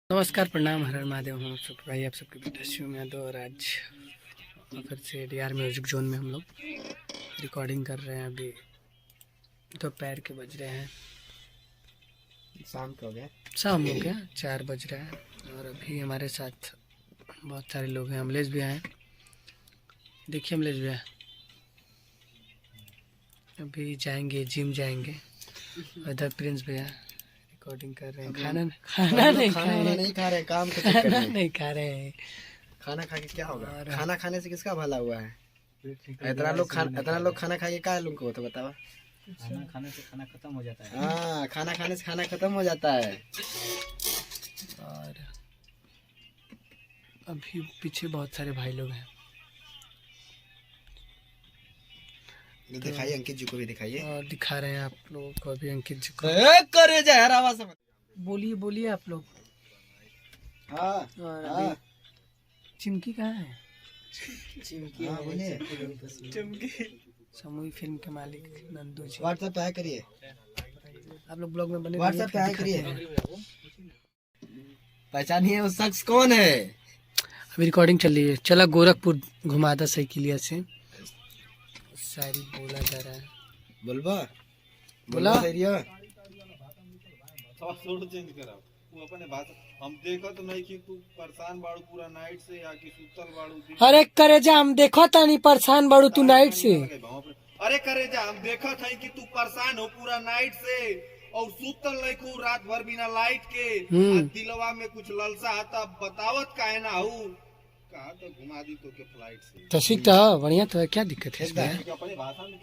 नमस्कार, प्रणाम, हर हर महादेव। हम सब भाई आप सबके बीच में दो और आज फिर से डीआर म्यूजिक जोन में हम लोग रिकॉर्डिंग कर रहे हैं। अभी दोपहर के बज रहे हैं, शाम हो गया 4 बज रहे हैं। और अभी हमारे साथ बहुत सारे लोग हैं। अमलेश भी आए, देखिए अमलेश भी आए। अभी जाएंगे, जिम जाएंगे। इधर प्रिंस भी है, रिकॉर्डिंग कर रहे हैं। खाना नहीं खा रहे, काम के खाना चक्कर में नहीं खा रहे हैं। खाना खा के क्या होगा? और खाना खाने से किसका भला हुआ है? इतना लोग खाना खा के क्या लोगों को तो बतावा। खाना खाने से खाना खत्म हो जाता है। हाँ, खाना खाने से खाना खत्म हो जाता है। और अभी पीछे बहुत सारे भाई लोग हैं। दिखाइए, अंकित जी को भी दिखाइए। और दिखा रहे हैं आप लोगों को अभी अंकित जी को। करे जा यार, आवाज समझ। बोलिए बोलिए आप लोग। हाँ और हाँ, अभी चिमकी कहाँ है? चिमकी हाँ, बोलिए। समूह फिल्म के मालिक नंदू जी। व्हाट्सएप पे हाय करिए, आप लोग ब्लॉग में बने व्हाट्सएप पे हाय रहिए, करिए। पहचानिए वो शख्स कौन है? अभी रिकॉर्डिंग चल रही है। चला गोरखपुर घुमाता साइकिलिया से शायरी बोला जा रहा है। बोलबा बोला बोला चेंज करा तू अपने भाषा। हम देखा तो नहीं कि तू परेशान बाड़ू पूरा नाइट से या कि सुतल बाड़ू। अरे करे जा, हम देखो तानी परेशान बाड़ू तू नाइट से। अरे करे जा, हम देखा था कि तू परेशान हो पूरा नाइट से और सुतल नहीं खूब रात भर बिना लाइट के। आ दिलवा में कुछ ललसा आता बतावत काहे ना हूँ। कहा तो घुमा दी तो के फ्लाइट से। तो सीखता बढ़िया, तो क्या दिक्कत है इसमें? अपने भाषा में